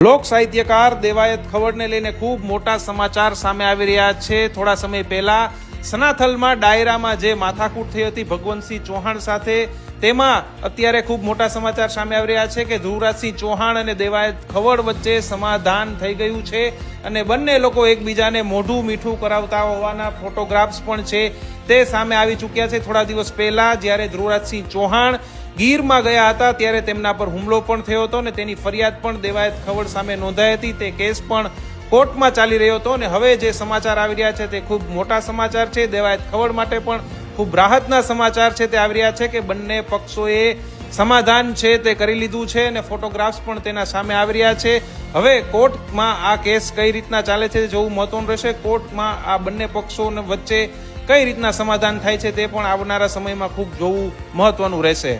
લોક સાહિત્યકાર દેવાયત ખવડને લઈને ખૂબ મોટા સમાચાર સામે આવી રહ્યા છે। થોડા સમય પહેલા સનાથલમાં ડાયરામાં જે માથાકૂટ થઈ હતી ભગવંતસિંહ ચૌહાણ સાથે, તેમાં અત્યારે ખૂબ મોટા સમાચાર સામે આવી રહ્યા છે કે ધ્રુવરાજસિંહ ચૌહાણ અને દેવાયત ખવડ વચ્ચે સમાધાન થઈ ગયું છે અને બંને લોકો એકબીજાને મોઢું મીઠું કરાવતા હોવાના ફોટોગ્રાફ્સ પણ છે તે સામે આવી ચૂક્યા છે। થોડા દિવસ પહેલા જ્યારે ધ્રુવરાજસિંહ ચૌહાણ ગીરમાં ગયા હતા ત્યારે તેમના પર હુમલો પણ થયો હતો અને તેની ફરિયાદ પણ દેવાયત ખવડ સામે નોંધાઈ હતી। તે કેસ પણ કોર્ટમાં ચાલી રહ્યો હતો અને હવે જે સમાચાર આવી રહ્યા છે તે ખૂબ મોટા સમાચાર છે। દેવાયત ખવડ માટે પણ ખૂબ રાહતના સમાચાર છે તે આવી રહ્યા છે કે બંને પક્ષોએ સમાધાન છે તે કરી લીધું છે અને ફોટોગ્રાફ્સ પણ તેના સામે આવી રહ્યા છે। હવે કોર્ટમાં આ કેસ કઈ રીતના ચાલે છે જોવું મહત્વનું રહેશે। કોર્ટમાં આ બંને પક્ષો વચ્ચે કઈ રીતના સમાધાન થાય છે તે પણ આવનારા સમયમાં ખૂબ જોવું મહત્વનું રહેશે।